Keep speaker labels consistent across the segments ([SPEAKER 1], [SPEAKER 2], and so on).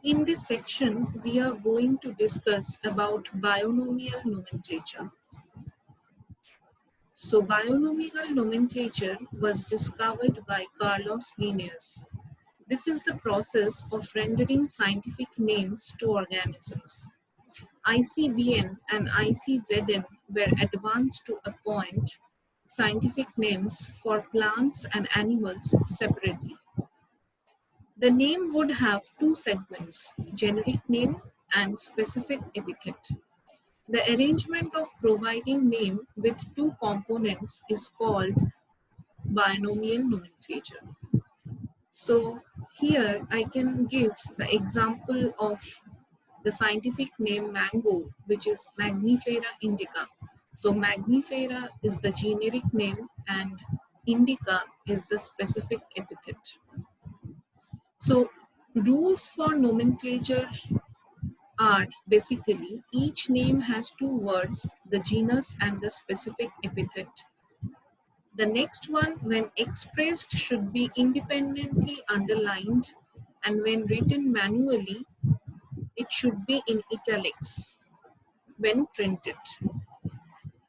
[SPEAKER 1] In this section, we are going to discuss about binomial nomenclature. So, binomial nomenclature was discovered by Carlos Linnaeus. This is the process of rendering scientific names to organisms. ICBN and ICZN were advanced to appoint scientific names for plants and animals separately. The name would have two segments, generic name and specific epithet. The arrangement of providing name with two components is called binomial nomenclature. So here I can give the example of the scientific name mango, which is Magnifera indica. So Magnifera is the generic name and indica is the specific epithet. So rules for nomenclature are basically each name has two words, the genus and the specific epithet. The next one, when expressed, should be independently underlined, and when written manually, it should be in italics when printed.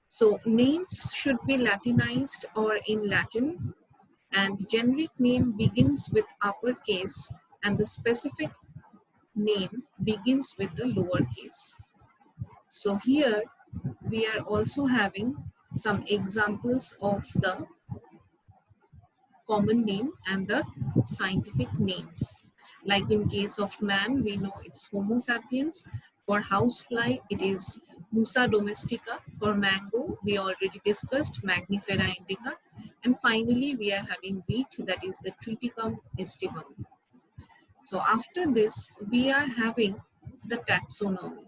[SPEAKER 1] So names should be Latinized or in Latin, and generic name begins with uppercase and the specific name begins with the lowercase. So here we are also having some examples of the common name and the scientific names. Like in case of man, we know it's Homo sapiens. For housefly, it is Musa domestica. For mango, we already discussed Magnifera indica. And finally, we are having wheat, that is the Triticum aestivum. So after this, we are having the taxonomy.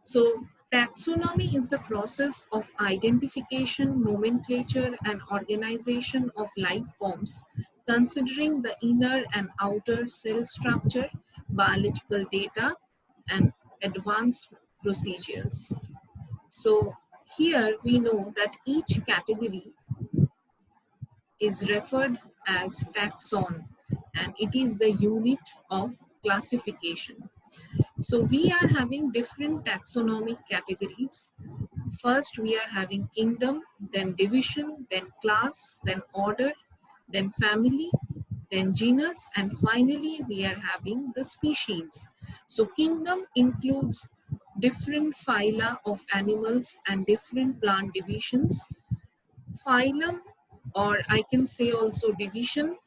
[SPEAKER 1] So taxonomy is the process of identification, nomenclature, and organization of life forms, considering the inner and outer cell structure, biological data, and advanced procedures. So here we know that each category is referred as taxon, and it is the unit of classification. So we are having different taxonomic categories. First, we are having kingdom, then division, then class, then order, then family, then genus, and finally we are having the species. So kingdom includes different phyla of animals and different plant divisions. Phylum, or I can say also division,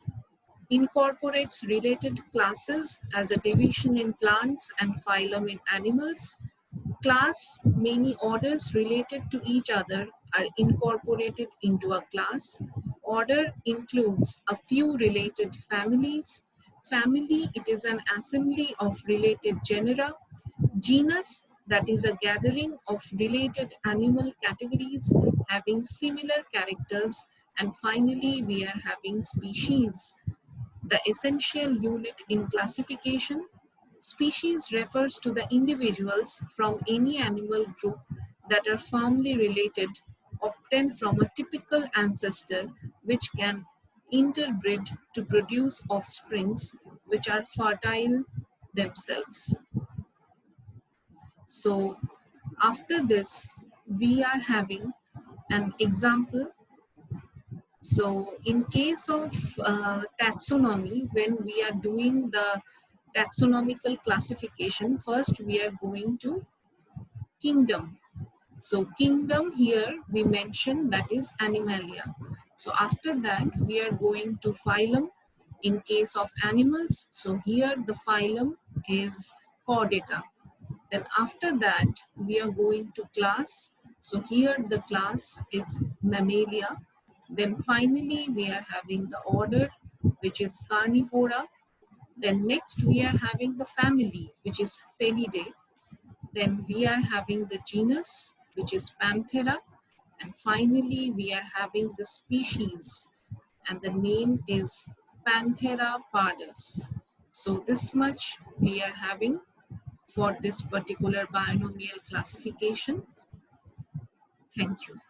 [SPEAKER 1] incorporates related classes as a division in plants and phylum in animals. Class, many orders related to each other are incorporated into a class. Order includes a few related families. Family, it is an assembly of related genera. Genus, that is a gathering of related animal categories having similar characters. And finally, we are having species, the essential unit in classification. Species refers to the individuals from any animal group that are firmly related, obtained from a typical ancestor, which can interbreed to produce offsprings which are fertile themselves. So after this, we are having an example. So in case of taxonomy, when we are doing the taxonomical classification, first we are going to kingdom. So kingdom, here we mention that is Animalia. So after that we are going to phylum in case of animals. So here the phylum is Chordata. Then after that we are going to class. So here the class is Mammalia. Then finally we are having the order, which is Carnivora. Then next we are having the family, which is Felidae. Then we are having the genus, which is Panthera. And finally we are having the species, and the name is Panthera pardus. So this much we are having for this particular binomial classification. Thank you.